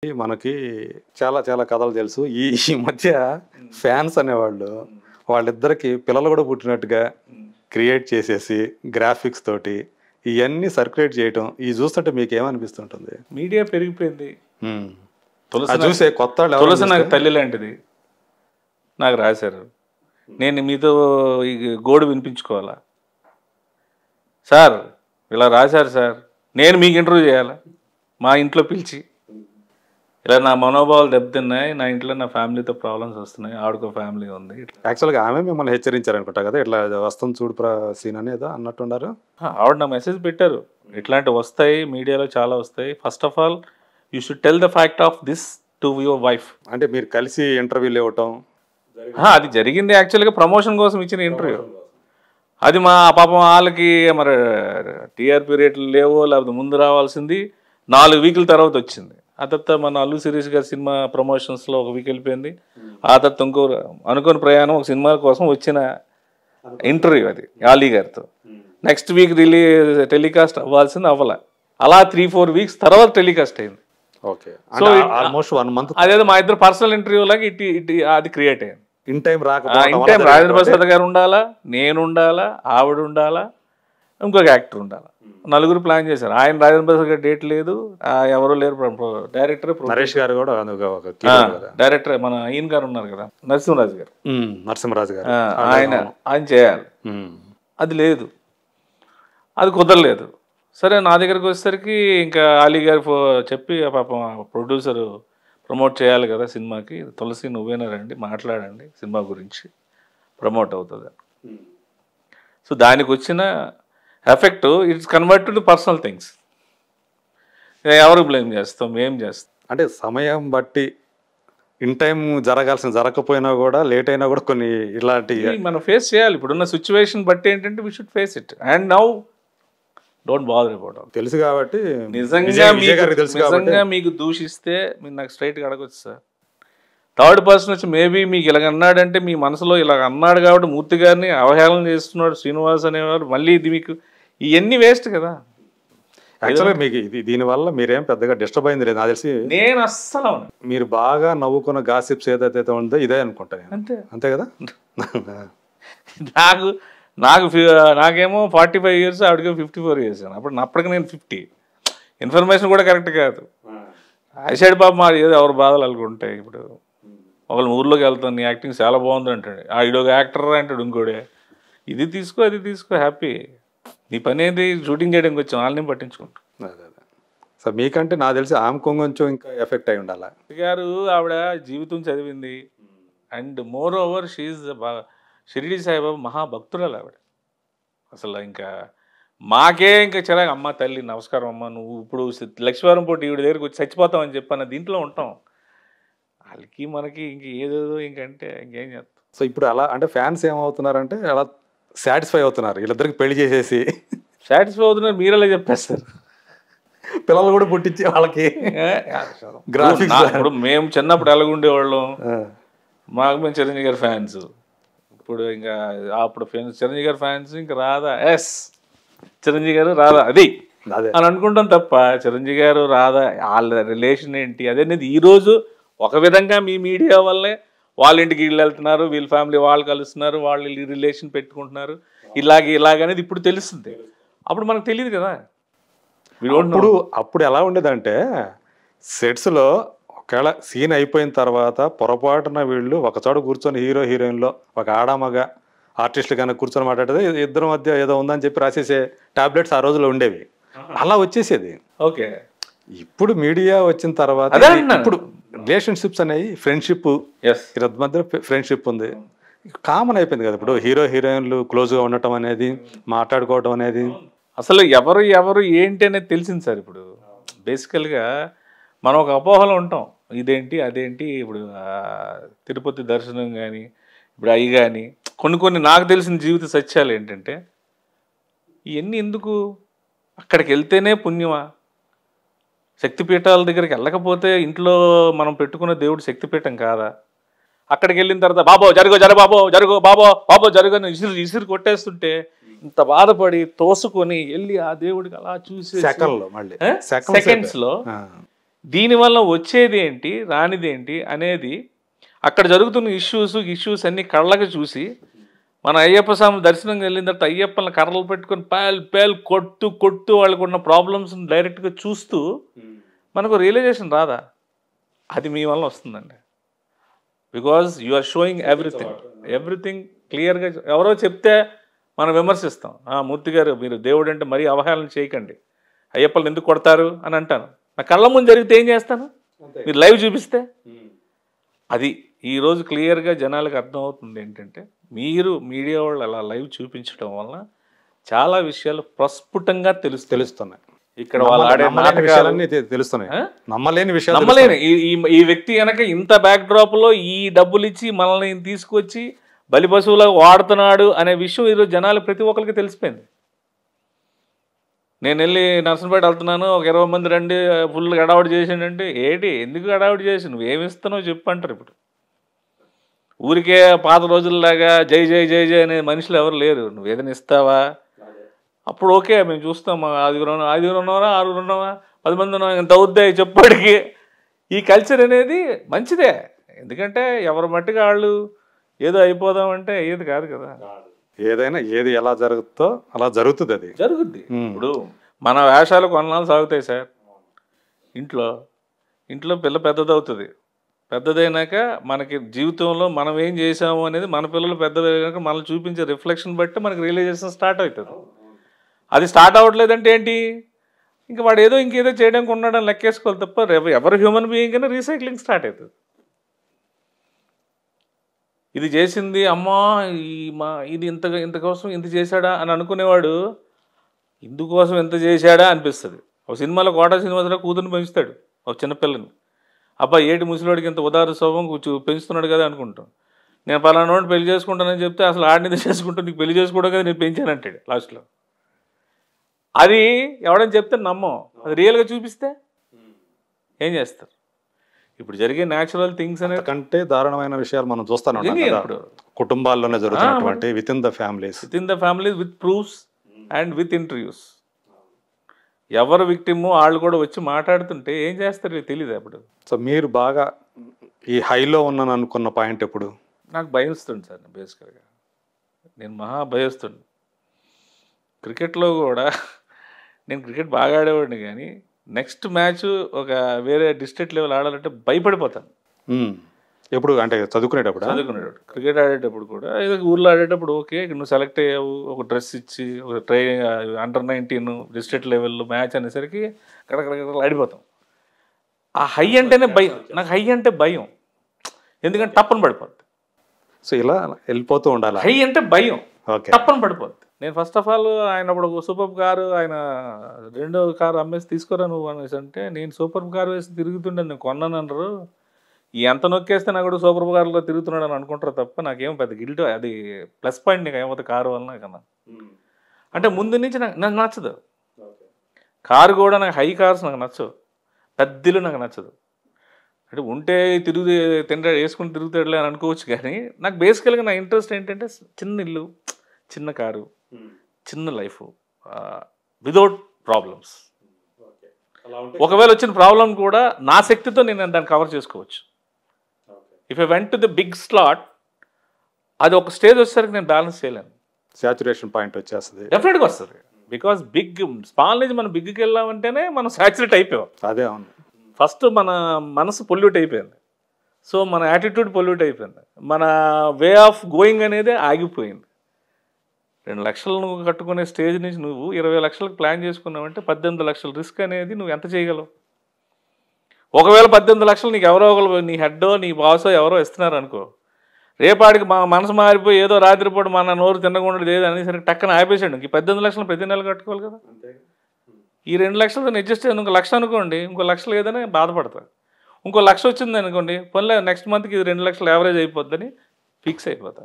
మనకి చాలా చాలా కథలు తెలుసు. ఈ ఈ మధ్య ఫ్యాన్స్ అనేవాళ్ళు వాళ్ళిద్దరికి పిల్లలు కూడా పుట్టినట్టుగా క్రియేట్ చేసేసి గ్రాఫిక్స్ తోటి ఇవన్నీ సర్క్యులేట్ చేయటం ఇది చూస్తుంటే మీకు ఏమనిపిస్తుంటుంది? మీడియా పెరిగిపోయింది. చూసే కొత్త తులసి నాకు తల్లి లాంటిది. నాకు రాశారు, నేను మీతో ఈ గోడు వినిపించుకోవాలా సార్? ఇలా రాశారు సార్, నేను మీకు ఇంటర్వ్యూ చేయాలా? మా ఇంట్లో పిలిచి ఇలా నా మనోభావాలు దెబ్బతిన్నాయి, నా ఇంట్లో నా ఫ్యామిలీతో ప్రాబ్లమ్స్ వస్తున్నాయి, ఆవిడకో ఫ్యామిలీ ఉంది. యాక్చువల్గా ఆమె మిమ్మల్ని హెచ్చరించారు అనుకుంటా కదా, ఇట్లా వస్తుంది చూడు సీన్ అనేది అన్నట్టున్నారు. ఆవిడ నా మెసేజ్ పెట్టారు, ఇట్లాంటివి వస్తాయి మీడియాలో చాలా వస్తాయి, first of all you should tell the fact of this to your wife. అంటే మీరు కలిసి ఇంటర్వ్యూలు ఇవ్వటం అది జరిగింది. యాక్చువల్గా ప్రమోషన్ కోసం ఇచ్చిన ఇంటర్వ్యూ అది. మా పాపం వాళ్ళకి మరి టీఆర్పీ రేట్లు లేవో, లేకపోతే ముందు రావాల్సింది 4 వీకుల తర్వాత వచ్చింది. ఆ తర్వాత మన అల్లు శిరీష్ గారి సినిమా ప్రమోషన్స్లో 1 వీక్ వెళ్ళిపోయింది. ఆ తర్వాత ఇంకో అనుకోని ప్రయాణం ఒక సినిమా కోసం వచ్చిన ఇంటర్వ్యూ అది ఆలీ గారితో. నెక్స్ట్ వీక్ టెలికాస్ట్ అవ్వాల్సింది అవ్వాల. అలా 3-4 వీక్స్ తర్వాత టెలికాస్ట్ అయింది. ఓకే, సో ఆల్మోస్ట్ 1 మంత్ అదేదో మా ఇద్దరు పర్సనల్ ఇంటర్వ్యూ లాగా అది క్రియేట్ అయింది. ఇన్ టైం రాజేంద్ర ప్రసాద్ గారు ఉండాలా, నేను ఉండాలా, ఆవిడ ఉండాలా, ఇంకొక యాక్టర్ ఉండాలా, 4 ప్లాన్ చేశారు. ఆయన రాజేంద్ర ప్రసాద్ గారు డేట్ లేదు, ఎవరు లేరు. డైరెక్టర్ నరేష్ గారు కూడా డైరెక్టర్ మన ఈయన గారు ఉన్నారు కదా, నరసింహరాజు గారు, ఆయన చేయాలి. అది లేదు, అది కుదరలేదు. సరే నా దగ్గరికి వచ్చేసరికి ఇంకా అలీ గారు చెప్పి పాపం ప్రొడ్యూసర్ ప్రమోట్ చేయాలి కదా సినిమాకి, తులసి నువ్వేనా రండి మాట్లాడండి సినిమా గురించి, ప్రమోట్ అవుతుంది. సో దానికి వచ్చిన effect it's convert to personal things. ఎవరు బ్లేమ్ చేస్తాం, ఏం చేస్తాం అంటే సమయం బట్టి ఇన్ టైం జరగకపోయినా కూడా లేట్ అయినా కూడా కొన్ని ఇలాంటి మనం ఫేస్ చేయాలి. ఇప్పుడున్న సిచ్యువేషన్ బట్టి ఏంటంటే we should face it and now don't bother about it. తెలుసు కాబట్టి నిజంగా మీకు దూషిస్తే మీరు నాకు స్ట్రైట్గా అడగొచ్చు సార్. థర్డ్ పర్సన్ వచ్చి మేబీ మీకు ఇలాగ అన్నాడంటే మీ మనసులో ఇలాగ అన్నాడు కాబట్టి మూర్తి గారిని అవహేళన చేస్తున్నాడు శ్రీనివాస్ అనేవారు, మళ్ళీ ఇది మీకు ఇవన్నీ వేస్ట్ కదా. యాక్చువల్గా మీకు దీనివల్ల మీరేం పెద్దగా డిస్టర్బ్ అయింది లేదు నాకు తెలిసి. నేను అస్సలు మీరు బాగా నవ్వుకున్న గాసిప్స్ ఏదైతే ఉందో ఇదే అనుకుంటా. అంతే కదా. నాకేమో 45 years, ఆవిడకేమో 54 years. అప్పటికి నేను 50. ఇన్ఫర్మేషన్ కూడా కరెక్ట్ కాదు. ఐసైడ్ పాప మాది ఏదో ఎవరు బాధలు అనుకుంటాయి. ఇప్పుడు ఒకళ్ళు ఊర్లోకి వెళ్తాను, నీ యాక్టింగ్ చాలా బాగుంది అంటాడు, ఈడొక యాక్టర్ అంటాడు ఇంకోడే, ఇది తీసుకో అది తీసుకో హ్యాపీ, నీ పని ఏంటి షూటింగ్ చేయడానికి వచ్చాం, వాళ్ళని పట్టించుకుంటాం. సో మీకంటే నాకు తెలిసి ఆమె కొంచెం ఇంకా ఎఫెక్ట్ అయి ఉండాలి గారు. ఆవిడ జీవితం చదివింది అండ్ మోర్ ఓవర్ షీఈ్ షిరిడి సాయిబాబా మహాభక్తురాలు ఆవిడ. అసలు ఇంకా మాకే ఇంకా చిరాకు, అమ్మ తల్లి నమస్కారం అమ్మ, నువ్వు ఇప్పుడు లక్ష్మీవారం పోటీ ఈవిడ దగ్గరికి వచ్చి చచ్చిపోతామని చెప్పన్న దీంట్లో ఉంటాం. వాళ్ళకి మనకి ఇంక ఏదేదో ఇంకంటే ఇంకేం చేస్తాం. సో ఇప్పుడు అలా అంటే ఫ్యాన్స్ ఏమవుతున్నారంటే అలా సాటిస్ఫై అవుతున్నారు, వీళ్ళిద్దరికి పెళ్లి చేసేసి సాటిస్ఫై అవుతున్నారు. మీరు అలా చెప్పేస్తారు, పిల్లలు కూడా పుట్టించి వాళ్ళకి గ్రాఫిక్స్. ఇప్పుడు మేము చిన్నప్పుడు ఎలాగుండేవాళ్ళం, మాకు మేము చిరంజీవి గారి ఫ్యాన్స్. ఇప్పుడు ఇంకా అప్పుడు చిరంజీవి గారి ఫ్యాన్స్ ఇంకా రాధా, ఎస్ చిరంజీవి గారు రాధా అది అని అనుకుంటాం తప్ప చిరంజీవి గారు రాధా వాళ్ళ రిలేషన్ ఏంటి అదేనేది ఈరోజు ఒక విధంగా మీ మీడియా వల్లే వాళ్ళ ఇంటికి వీళ్ళు వెళ్తున్నారు, వీళ్ళ ఫ్యామిలీ వాళ్ళు కలుస్తున్నారు, వాళ్ళు రిలేషన్ పెట్టుకుంటున్నారు, ఇలాగనేది ఇప్పుడు తెలుస్తుంది. అప్పుడు మనకు తెలియదు కదా. అప్పుడు ఎలా ఉండేదంటే సెట్స్లో ఒకవేళ సీన్ అయిపోయిన తర్వాత పొరపాటున వీళ్ళు ఒకచోట కూర్చొని హీరో హీరోయిన్లో ఒక ఆడామగా ఆర్టిస్టులు కన్నా కూర్చొని మాట్లాడితే ఇద్దరి మధ్య ఏదో ఉందని చెప్పి రాసేసే టాబ్లెట్స్ ఆ రోజుల్లో ఉండేవి, అలా వచ్చేసేది. ఓకే, ఇప్పుడు మీడియా వచ్చిన తర్వాత ఇప్పుడు రిలేషన్షిప్స్ అనేవి ఫ్రెండ్షిప్, ఇద్దరి మధ్య ఫ్రెండ్షిప్ ఉంది, కామన్ అయిపోయింది కదా. ఇప్పుడు హీరో హీరోయిన్లు క్లోజ్గా ఉండటం అనేది, మాట్లాడుకోవటం అనేది, అసలు ఎవరు ఏంటి అనేది తెలిసింది సార్. ఇప్పుడు బేసికల్గా మనం ఒక అపోహలో ఉంటాం, ఇదేంటి అదేంటి. ఇప్పుడు తిరుపతి దర్శనం కానీ ఇప్పుడు అవి కానీ కొన్ని నాకు తెలిసిన జీవిత సత్యాలు ఏంటంటే ఇవన్నీ ఎందుకు, అక్కడికి వెళ్తేనే పుణ్యమా? శక్తిపీఠాల దగ్గరికి వెళ్ళకపోతే ఇంట్లో మనం పెట్టుకున్న దేవుడు శక్తిపీఠం కాదా? అక్కడికి వెళ్ళిన తర్వాత బాబో బాబో జరుగని ఇసురు కొట్టేస్తుంటే ఇంత బాధపడి తోసుకొని వెళ్ళి ఆ దేవుడికి అలా చూసి సెకండ్స్లో దీనివల్ల వచ్చేది ఏంటి రానిది ఏంటి అనేది అక్కడ జరుగుతున్న ఇష్యూస్ అన్ని కళ్ళకి చూసి మన అయ్యప్ప స్వామి దర్శనం వెళ్ళిన తర్వాత అయ్యప్పని కర్రలు పెట్టుకొని పేల్ కొట్టు వాళ్ళకు ఉన్న ప్రాబ్లమ్స్ని డైరెక్ట్గా చూస్తూ మనకు రియలైజేషన్ రాదా? అది మీ వల్ల వస్తుందండి. Because you are showing everything క్లియర్గా. ఎవరో చెప్తే మనం విమర్శిస్తాం, మూర్తి గారు మీరు దేవుడు అంటే మరీ అవహేళన చేయకండి, అయ్యప్పలను ఎందుకు కొడతారు అని అంటాను. నా కళ్ళ ముందు జరిగితే ఏం చేస్తాను? మీరు లైవ్ చూపిస్తే అది ఈరోజు క్లియర్గా జనాలకు అర్థమవుతుంది ఏంటంటే, మీరు మీడియా వాళ్ళు అలా లైవ్ చూపించడం వల్ల చాలా విషయాలు ప్రస్ఫుటంగా తెలుస్తున్నాయి. ఇక్కడ వాళ్ళు ఆడే నాటకాలన్నీ తెలుస్తున్నాయి, నమ్మలేని విషయాలు. నమ్మలేని ఈ వ్యక్తి కనుక ఇంత బ్యాక్ డ్రాప్లో ఈ డబ్బులు ఇచ్చి మనల్ని తీసుకొచ్చి బలి పశువులకు వాడుతున్నాడు అనే విషయం ఈరోజు జనాలు ప్రతి ఒక్కరికి తెలిసిపోయింది. నేను వెళ్ళి నర్సంపేట వెళ్తున్నాను, ఒక 20 మంది రండి ఫుల్ గడావుడి చేసిండంటే ఏంటి, ఎందుకు గడావుడి చేసి నువ్వేమి ఇస్తున్నావు చెప్పు అంటారు. ఇప్పుడు ఊరికే పాత రోజుల్లాగా జై జై జై జై అనే మనుషులు ఎవరు లేరు. నువ్వు ఏదైనా ఇస్తావా అప్పుడు ఓకే మేము చూస్తాం, 5 ఉన్నావా 6 ఉన్నావా 10 మంది ఉన్నావా ఎంత అవుద్దాయి చెప్పాడికి. ఈ కల్చర్ అనేది మంచిదే, ఎందుకంటే ఎవరి మట్టిగా వాళ్ళు ఏదో అయిపోదామంటే అయ్యేది కాదు కదా. ఏదైనా ఏది ఎలా జరుగుతుందో అలా జరుగుతుంది, అది జరుగుద్ది. ఇప్పుడు మన వేషాలు కొన్నాళ్ళు సాగుతాయి సార్. ఇంట్లో పిల్ల పెద్దదవుతుంది, పెద్దదైనాక మనకి జీవితంలో మనం ఏం చేసాము అనేది మన పిల్లలు పెద్దదైనాక మనల్ని చూపించే రిఫ్లెక్షన్ బట్టి మనకి రియలైజేషన్ స్టార్ట్ అవుతుంది. అది స్టార్ట్ అవ్వట్లేదంటే ఏంటి, ఇంకా వాడు ఇంకేదో చేయడానికి ఉన్నాడని లెక్కేసుకోవాలి తప్ప ఎవరు హ్యూమన్ బీయింగ్ అయినా రీసైక్లింగ్ స్టార్ట్ అవుతుంది. ఇది చేసింది అమ్మా ఇది ఇంత కోసం ఇంత చేశాడా అని అనుకునేవాడు ఇందుకోసం ఎంత చేశాడా అనిపిస్తుంది. ఒక సినిమాలో కోటా శ్రీనివాసరావు కూతురుని పెంచుతాడు, ఒక చిన్నపిల్లని. అబ్బా ఏటి ముసలివాడికి ఇంత ఉదార స్వభావం పెంచుతున్నాడు కదా అనుకుంటాం. నేను పలానా వాడిని పెళ్లి చేసుకుంటానని చెప్తే అసలు ఆడిని చేసుకుంటా, నీకు పెళ్లి చేసుకోవడం కదా నేను పెంచానంటాడు లాస్ట్లో. అది ఎవడని చెప్తే నమ్మం, అది రియల్గా చూపిస్తే ఏం చేస్తారు? ఇప్పుడు జరిగే న్యాచురల్ థింగ్స్ అనేది కంటే దారుణమైన విషయాలు మనం చూస్తాను. ఇప్పుడు కుటుంబాల్లోనే జరుగుతున్నటువంటి with in the families with proofs and with interviews. ఎవరు విక్టిమో వాళ్ళు కూడా వచ్చి మాట్లాడుతుంటే ఏం చేస్తారు తెలియదు. అప్పుడు సో మీరు బాగా ఈ హైలో ఉన్నాను అనుకున్న పాయింట్ ఎప్పుడు? నాకు భయస్తుంది సార్, బేసికల్గా నేను మహా భయస్తుంది. క్రికెట్లో కూడా నేను క్రికెట్ బాగా ఆడేవాడిని, కానీ నెక్స్ట్ మ్యాచ్ ఒక వేరే డిస్ట్రిక్ట్ లెవెల్ ఆడాలంటే భయపడిపోతాను. ఎప్పుడు అంటే చదువుకునేటప్పుడు క్రికెట్ ఆడేటప్పుడు కూడా ఏదో ఊర్లో ఆడేటప్పుడు ఓకే నువ్వు సెలెక్ట్ అయ్యావు, ఒక డ్రెస్ ఇచ్చి ఒక అండర్-19 డిస్ట్రిక్ట్ లెవెల్లో మ్యాచ్ అనేసరికి కడకడ ఆడిపోతాం. ఆ హై అంటేనే భయం, నాకు హై అంటే భయం, ఎందుకంటే తప్పని పడిపోద్ది. సో ఇలా వెళ్ళిపోతూ ఉండాలి. హై అంటే భయం, తప్పని పడిపోద్ది. నేను ఫస్ట్ ఆఫ్ ఆల్ ఆయన అప్పుడు సూపర్ కారు, ఆయన 2వ కారు అమ్మేసి తీసుకోరా నువ్వు అనేసి అంటే, నేను సూపర్ కారు వేసి తిరుగుతుండే నేను కొన్నాను అన్నారు, ఎంత నొక్కేస్తే నాకు కూడా సూపర్ కార్లో తిరుగుతున్నాడు అని అనుకుంటారు తప్ప నాకేమో పెద్ద గిల్ట్, అది ప్లస్ పాయింట్ నీకు ఏమవుతుంది కారు వలన కన్నా. అంటే ముందు నుంచి నాకు నచ్చదు కారు కూడా, నాకు హై కార్స్ నాకు నచ్చవు, పెద్దలు నాకు నచ్చదు. అంటే ఉంటే వేసుకుని తిరుగుతాడులే అని అనుకోవచ్చు, కానీ నాకు బేసికల్గా నా ఇంట్రెస్ట్ ఏంటంటే చిన్న ఇల్లు, చిన్న కారు, చిన్న లైఫ్, వితౌట్ ప్రాబ్లమ్స్. ఒకవేళ వచ్చిన ప్రాబ్లం కూడా నా శక్తితో నేను దాన్ని కవర్ చేసుకోవచ్చు. If I went to the big slot, అది ఒక స్టేజ్ వచ్చేసరికి నేను బ్యాలెన్స్ చేయలేను, సాచురేషన్ పాయింట్ వచ్చేస్తుంది, డెఫినెట్గా వస్తుంది. బికాస్ బిగ్ స్మాల్ నుంచి మనం బిగ్కి వెళ్ళామంటేనే మనం సాచురేట్ అయిపోయాం. అదే అవును, ఫస్ట్ మన మనసు పొల్యూట్ అయిపోయింది, సో మన యాటిట్యూడ్ పొల్యూట్ అయిపోయింది, మన వే ఆఫ్ గోయింగ్ అనేది ఆగిపోయింది. 2 లక్షలు నువ్వు కట్టుకునే స్టేజ్ నుంచి నువ్వు 20 లక్షలకు ప్లాన్ చేసుకున్నావంటే 18 లక్షల రిస్క్ అనేది నువ్వు ఎంత చేయగలవు? ఒకవేళ 18 లక్షలు నీకు ఎవరో ఒకరు, నీ హెడ్డో నీ బాసో ఎవరో ఇస్తున్నారు అనుకో, రేపాడికి మా మనసు మారిపోయి ఏదో రాత్రిపూట మన నోరు తినకుండా ఏదో అనేసరికి టక్కన ఆపేసాడు. ఈ 18 లక్షలు ప్రతి నెల కట్టుకోవాలి కదా. ఈ 2 లక్షలతో అడ్జస్ట్ చేయను, ఇంకో 1 లక్ష అనుకోండి, ఇంకో 1 లక్షలు ఏదైనా బాధపడతారు. ఇంకో 1 లక్ష వచ్చింది అనుకోండి, పొన్లే నెక్స్ట్ మంత్కి ఇది 2 లక్షలు యావరేజ్ అయిపోద్దని ఫిక్స్ అయిపోతా.